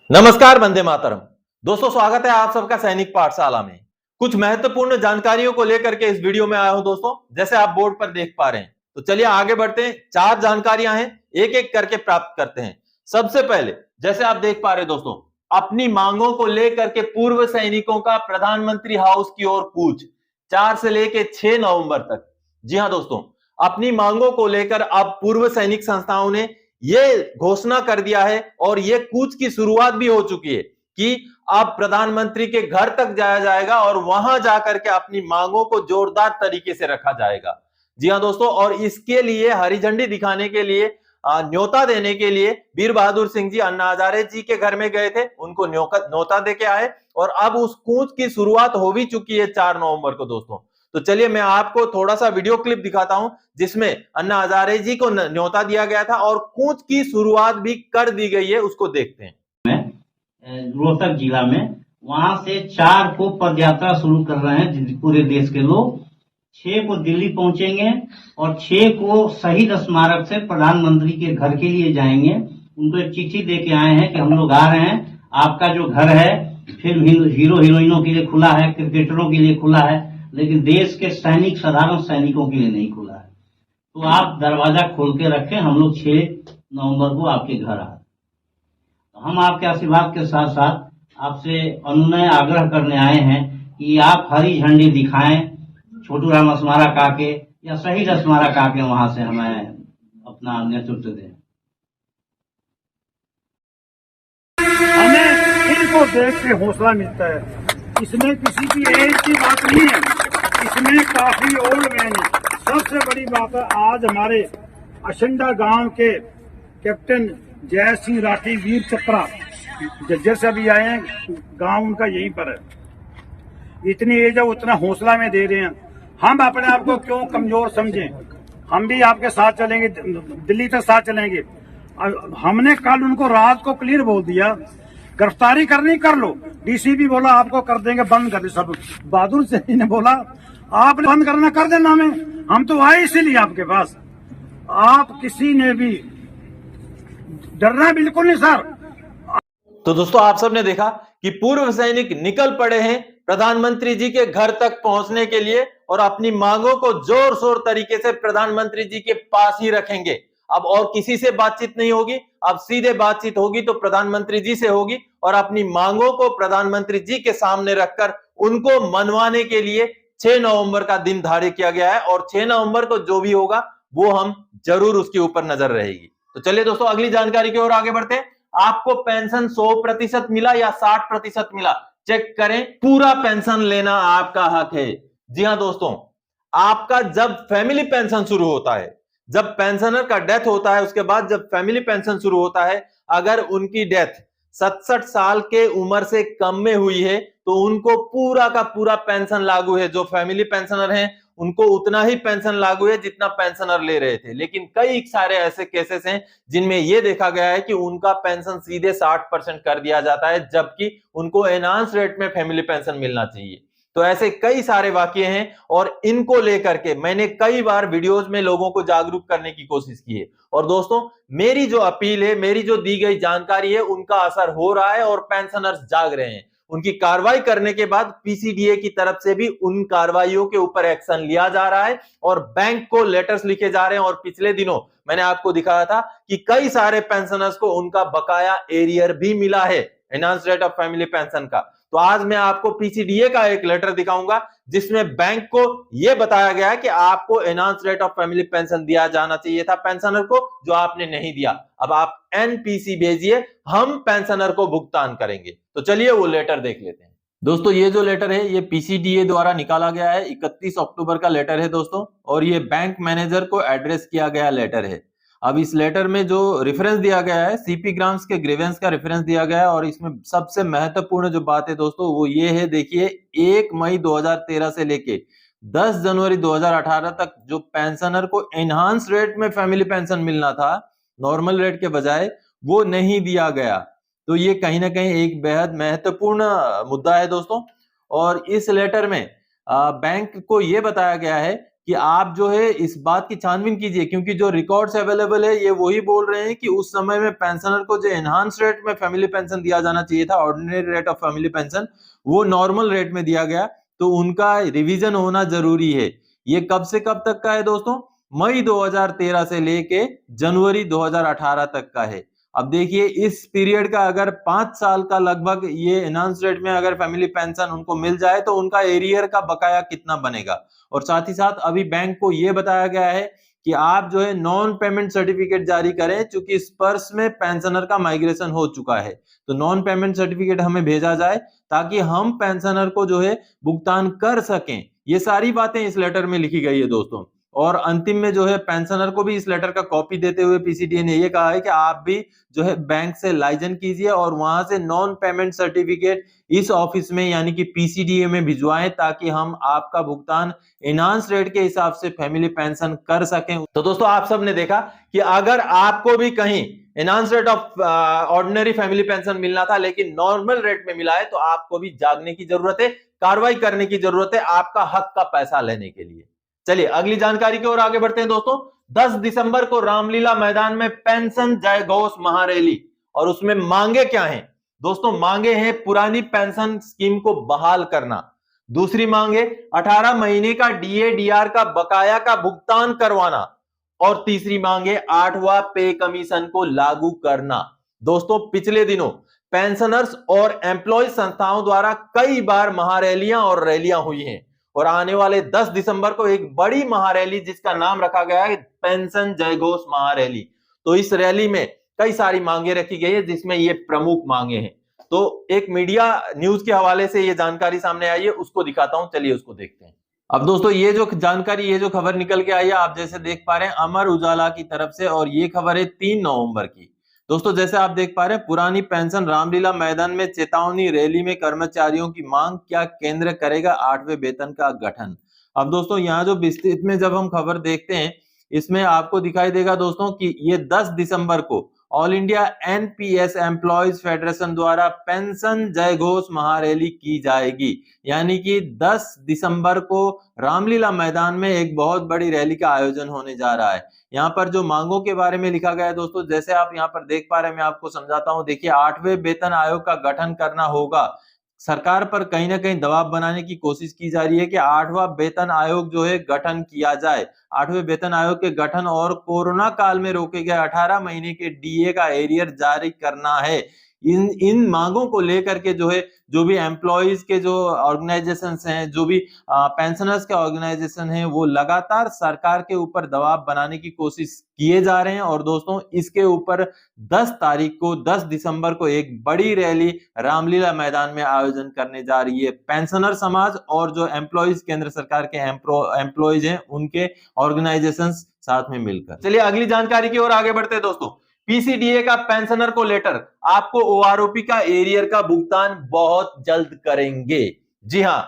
नमस्कार, वंदे मातरम। दोस्तों, स्वागत है आप सबका सैनिक पाठशाला में। कुछ महत्वपूर्ण जानकारियों को लेकर के इस वीडियो में आया हूं दोस्तों, जैसे आप बोर्ड पर देख पा रहे हैं। तो चलिए आगे बढ़ते हैं। 4 जानकारियां हैं, एक एक करके प्राप्त करते हैं। सबसे पहले, जैसे आप देख पा रहे हैं दोस्तों, अपनी मांगों को लेकर के पूर्व सैनिकों का प्रधानमंत्री हाउस की ओर कूच 4 से लेकर 6 नवंबर तक। जी हां दोस्तों, अपनी मांगों को लेकर अब पूर्व सैनिक संस्थाओं ने ये घोषणा कर दिया है और ये कूच की शुरुआत भी हो चुकी है कि अब प्रधानमंत्री के घर तक जाया जाएगा और वहां जाकर के अपनी मांगों को जोरदार तरीके से रखा जाएगा। जी हां दोस्तों, और इसके लिए हरी झंडी दिखाने के लिए, न्योता देने के लिए वीर बहादुर सिंह जी अन्ना हजारे जी के घर में गए थे, उनको न्योता दे के आए और अब उस कूच की शुरुआत हो भी चुकी है 4 नवंबर को दोस्तों। तो चलिए मैं आपको थोड़ा सा वीडियो क्लिप दिखाता हूं जिसमें अन्ना हजारे जी को न्योता दिया गया था और कूच की शुरुआत भी कर दी गई है, उसको देखते हैं। रोहतक जिला में वहां से 4 को पदयात्रा शुरू कर रहे हैं पूरे देश के लोग। 6 को दिल्ली पहुंचेंगे और 6 को शहीद स्मारक से प्रधानमंत्री के घर के लिए जाएंगे। उनको एक चिट्ठी दे के आए हैं कि हम लोग आ रहे हैं, आपका जो घर है फिल्म हीरो हीरोइनों के लिए खुला है, क्रिकेटरों के लिए खुला है, लेकिन देश के सैनिक, साधारण सैनिकों के लिए नहीं खुला है। तो आप दरवाजा खोल के रखें, हम लोग 6 नवंबर को आपके घर आ। हम आपके आशीर्वाद के साथ साथ आपसे अनुनय आग्रह करने आए हैं कि आप हरी झंडी दिखाएं, छोटू राम स्मारक आके या शहीद स्मारक आके वहां से हमें अपना नेतृत्व दें। हमें इनको देख के हौसला मिलता है। इसमें किसी की एज की बात नहीं है, इसमें काफी ओल्ड मैन है। सबसे बड़ी बात है, आज हमारे अशंडा गांव के कैप्टन जय सिंह राठी वीर चपरा जज्जर से अभी आए हैं, गांव उनका यहीं पर है। इतनी एज है, उतना हौसला में दे रहे हैं। हम अपने आप को क्यों कमजोर समझें, हम भी आपके साथ चलेंगे, दिल्ली तक साथ चलेंगे। हमने कल उनको रात को क्लियर बोल दिया, गिरफ्तारी करनी कर लो। डीसीपी बोला आपको कर देंगे, बंद कर दे सब। बहादुर सिंह ने बोला आपने बंद करना कर देना, हमें हम तो आए इसीलिए आपके पास। आप किसी ने भी डरना बिल्कुल नहीं सर। तो दोस्तों, आप सबने देखा कि पूर्व सैनिक निकल पड़े हैं प्रधानमंत्री जी के घर तक पहुंचने के लिए और अपनी मांगों को जोर शोर तरीके से प्रधानमंत्री जी के पास ही रखेंगे। अब और किसी से बातचीत नहीं होगी, अब सीधे बातचीत होगी तो प्रधानमंत्री जी से होगी और अपनी मांगों को प्रधानमंत्री जी के सामने रखकर उनको मनवाने के लिए 6 नवंबर का दिन धार्य किया गया है और 6 नवंबर को जो भी होगा वो हम जरूर उसके ऊपर नजर रहेगी। तो चलिए दोस्तों, अगली जानकारी की ओर आगे बढ़ते हैं। आपको पेंशन 100% मिला या 60% मिला, चेक करें। पूरा पेंशन लेना आपका हक है। जी हां दोस्तों, आपका जब फैमिली पेंशन शुरू होता है, जब पेंशनर का डेथ होता है, उसके बाद जब फैमिली पेंशन शुरू होता है, अगर उनकी डेथ 67 साल के उम्र से कम में हुई है तो उनको पूरा का पूरा पेंशन लागू है। जो फैमिली पेंशनर हैं उनको उतना ही पेंशन लागू है जितना पेंशनर ले रहे थे। लेकिन कई सारे ऐसे केसेस हैं जिनमें यह देखा गया है कि उनका पेंशन सीधे 60% कर दिया जाता है, जबकि उनको एनहांस रेट में फैमिली पेंशन मिलना चाहिए। तो ऐसे कई सारे वाकये हैं और इनको लेकर के मैंने कई बार वीडियोस में लोगों को जागरूक करने की कोशिश की है। और दोस्तों, मेरी जो अपील है, मेरी जो दी गई जानकारी है, उनका असर हो रहा है और पेंशनर्स जाग रहे हैं। उनकी कार्रवाई करने के बाद पीसीडीए की तरफ से भी उन कार्रवाइयों के ऊपर एक्शन लिया जा रहा है और बैंक को लेटर्स लिखे जा रहे हैं। और पिछले दिनों मैंने आपको दिखाया था कि कई सारे पेंशनर्स को उनका बकाया एरियर भी मिला है, enhance rate of family pension का। तो आज मैं आपको पीसीडीए का एक लेटर दिखाऊंगा जिसमें बैंक को यह बताया गया है कि आपको enhance rate of family pension दिया जाना चाहिए था पेंशनर को, जो आपने नहीं दिया। अब आप एनपीसी भेजिए, हम पेंशनर को भुगतान करेंगे। तो चलिए वो लेटर देख लेते हैं। दोस्तों, ये जो लेटर है ये पीसीडीए द्वारा निकाला गया है, 31 अक्टूबर का लेटर है दोस्तों, और ये बैंक मैनेजर को एड्रेस किया गया लेटर है। अब इस लेटर में जो रेफरेंस दिया गया है, सीपी ग्राम्स के ग्रीवेंस का रेफरेंस दिया गया है और इसमें सबसे महत्वपूर्ण जो बात है दोस्तों वो ये है, देखिए 1 मई 2013 से लेके 10 जनवरी 2018 तक जो पेंशनर को एनहांस रेट में फैमिली पेंशन मिलना था नॉर्मल रेट के बजाय, वो नहीं दिया गया। तो ये कहीं ना कहीं एक बेहद महत्वपूर्ण मुद्दा है दोस्तों। और इस लेटर में बैंक को यह बताया गया है कि आप जो है इस बात की छानबीन कीजिए, क्योंकि जो रिकॉर्ड्स अवेलेबल है ये वही बोल रहे हैं कि उस समय में पेंशनर को जो एनहांस रेट में फैमिली पेंशन दिया जाना चाहिए था, ordinary rate of family pension, वो नॉर्मल रेट में दिया गया। तो उनका रिवीजन होना जरूरी है। ये कब से कब तक का है दोस्तों? मई 2013 से लेके जनवरी 2018 तक का है। अब देखिए इस पीरियड का अगर 5 साल का लगभग ये एनहांस रेट में अगर फैमिली पेंशन उनको मिल जाए तो उनका एरियर का बकाया कितना बनेगा। और साथ ही साथ अभी बैंक को ये बताया गया है कि आप जो है नॉन पेमेंट सर्टिफिकेट जारी करें, चूंकि स्पर्श में पेंशनर का माइग्रेशन हो चुका है। तो नॉन पेमेंट सर्टिफिकेट हमें भेजा जाए ताकि हम पेंशनर को जो है भुगतान कर सकें। ये सारी बातें इस लेटर में लिखी गई है दोस्तों। और अंतिम में जो है पेंशनर को भी इस लेटर का कॉपी देते हुए पीसीडीए ने ये कहा है कि आप भी जो है बैंक से लाइजन कीजिए और वहां से नॉन पेमेंट सर्टिफिकेट इस ऑफिस में यानी कि पीसीडीए में भिजवाएं, ताकि हम आपका भुगतान एनहांस रेट के हिसाब से फैमिली पेंशन कर सकें। तो दोस्तों आप सबने देखा कि अगर आपको भी कहीं enhance rate of ordinary family pension मिलना था लेकिन नॉर्मल रेट में मिला है, तो आपको भी जागने की जरूरत है, कार्रवाई करने की जरूरत है आपका हक का पैसा लेने के लिए। चलिए अगली जानकारी की ओर आगे बढ़ते हैं दोस्तों। 10 दिसंबर को रामलीला मैदान में पेंशन जय घोष महारैली, और उसमें मांगे क्या हैं दोस्तों? मांगे हैं पुरानी पेंशन स्कीम को बहाल करना, दूसरी मांगे 18 महीने का डीए डीआर का बकाया का भुगतान करवाना, और तीसरी मांगे 8वां पे कमीशन को लागू करना। दोस्तों पिछले दिनों पेंशनर्स और एम्प्लॉय संस्थाओं द्वारा कई बार महारैलियां और रैलियां हुई हैं, और आने वाले 10 दिसंबर को एक बड़ी महारैली जिसका नाम रखा गया है पेंशन जय घोष महारैली। तो इस रैली में कई सारी मांगे रखी गई है जिसमें ये प्रमुख मांगे हैं। तो एक मीडिया न्यूज के हवाले से ये जानकारी सामने आई है, उसको दिखाता हूं, चलिए उसको देखते हैं। अब दोस्तों ये जो जानकारी, ये जो खबर निकल के आई है, आप जैसे देख पा रहे हैं अमर उजाला की तरफ से, और ये खबर है 3 नवंबर की। दोस्तों जैसे आप देख पा रहे हैं, पुरानी पेंशन रामलीला मैदान में चेतावनी, रैली में कर्मचारियों की मांग, क्या केंद्र करेगा 8वें वेतन का गठन। अब दोस्तों यहाँ जो विस्तृत में जब हम खबर देखते हैं, इसमें आपको दिखाई देगा दोस्तों कि ये 10 दिसंबर को all India NPS employees federation द्वारा पेंशन जय घोष महारैली की जाएगी। यानी कि 10 दिसंबर को रामलीला मैदान में एक बहुत बड़ी रैली का आयोजन होने जा रहा है। यहाँ पर जो मांगों के बारे में लिखा गया है दोस्तों, जैसे आप यहाँ पर देख पा रहे हैं, मैं आपको समझाता हूं। देखिए 8वें वेतन आयोग का गठन करना होगा। सरकार पर कहीं ना कहीं दबाव बनाने की कोशिश की जा रही है कि 8वां वेतन आयोग जो है गठन किया जाए। 8वें वेतन आयोग के गठन और कोरोना काल में रोके गए 18 महीने के डीए का एरियर जारी करना है। इन मांगों को लेकर के जो है, जो भी एम्प्लॉइज के जो ऑर्गेनाइजेशंस हैं, जो भी पेंशनर्स के ऑर्गेनाइजेशन हैं, वो लगातार सरकार के ऊपर दबाव बनाने की कोशिश किए जा रहे हैं। और दोस्तों इसके ऊपर 10 तारीख को 10 दिसंबर को एक बड़ी रैली रामलीला मैदान में आयोजन करने जा रही है। पेंशनर समाज और जो एम्प्लॉइज, केंद्र सरकार के एम्प्लॉइज हैं, उनके ऑर्गेनाइजेशंस साथ में मिलकर। चलिए अगली जानकारी की ओर आगे बढ़ते हैं दोस्तों। पीसीडीए का पेंशनर को लेटर, आपको ओआरओपी का एरियर का भुगतान बहुत जल्द करेंगे। जी हां,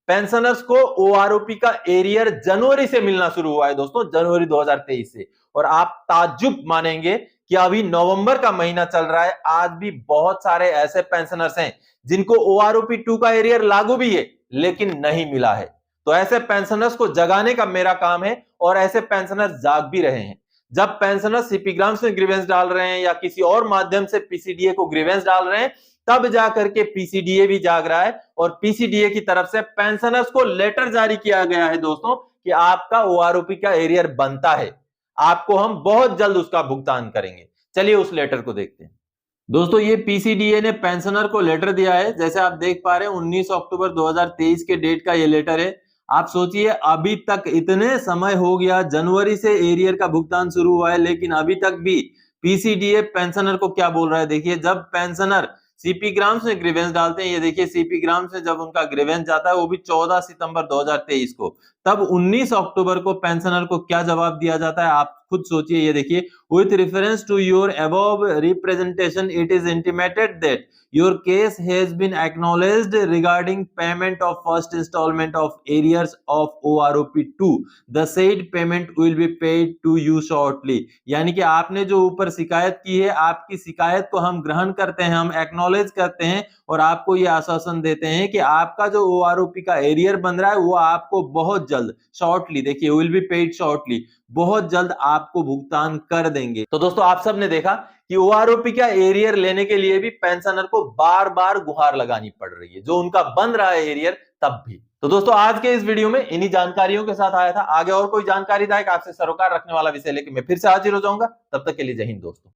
पेंशनर्स को ओआरओपी का एरियर जनवरी से मिलना शुरू हुआ है दोस्तों, जनवरी 2023 से। और आप ताज्जुब मानेंगे कि अभी नवंबर का महीना चल रहा है, आज भी बहुत सारे ऐसे पेंशनर्स हैं जिनको ओआरओपी 2 का एरियर लागू भी है लेकिन नहीं मिला है। तो ऐसे पेंशनर्स को जगाने का मेरा काम है, और ऐसे पेंशनर्स जाग भी रहे हैं। जब पेंशनर सीपीग्राम्स में ग्रीवेंस डाल रहे हैं या किसी और माध्यम से पीसीडीए को ग्रीवेंस डाल रहे हैं, तब जाकर के पीसीडीए भी जाग रहा है, और पीसीडीए की तरफ से पेंशनर्स को लेटर जारी किया गया है दोस्तों कि आपका ओआरओपी का एरियर बनता है, आपको हम बहुत जल्द उसका भुगतान करेंगे। चलिए उस लेटर को देखते हैं। दोस्तों ये पीसीडीए ने पेंशनर को लेटर दिया है, जैसे आप देख पा रहे हैं 19 अक्टूबर 2023 के डेट का ये लेटर है। आप सोचिए अभी तक इतने समय हो गया, जनवरी से एरियर का भुगतान शुरू हुआ है, लेकिन अभी तक भी पीसीडीए पेंशनर को क्या बोल रहा है। देखिए जब पेंशनर सीपीग्राम्स में ग्रीवेंस डालते हैं, ये देखिए सीपीग्राम्स में जब उनका ग्रीवेंस जाता है वो भी 14 सितंबर 2023 को, तब 19 अक्टूबर को पेंशनर को क्या जवाब दिया जाता है, आप खुद सोचिए। ये देखिए With reference to your above representation, it is intimated that your case has been acknowledged regarding payment of first installment of arrears of OROP2. The said payment will be paid to you shortly. यानी कि आपने जो ऊपर शिकायत की है, आपकी शिकायत को हम ग्रहण करते हैं, हम एक्नॉलेज करते हैं और आपको ये आश्वासन देते हैं कि आपका जो OROP का एरियर बन रहा है वो आपको बहुत जल्द, शॉर्टली, देखिए विल बी पेड शॉर्टली, बहुत जल्द आपको भुगतान कर देंगे। तो दोस्तों आप सबने देखा कि OROP का एरियर लेने के लिए भी पेंशनर को बार बार गुहार लगानी पड़ रही है, जो उनका बन रहा है एरियर तब भी। तो दोस्तों आज के इस वीडियो में इन्हीं जानकारियों के साथ आया था। आगे और कोई जानकारीदायक आपसे सरोकार रखने वाला विषय लेकर मैं फिर से हाजिर हो जाऊंगा। तब तक के लिए जय हिंद दोस्तों।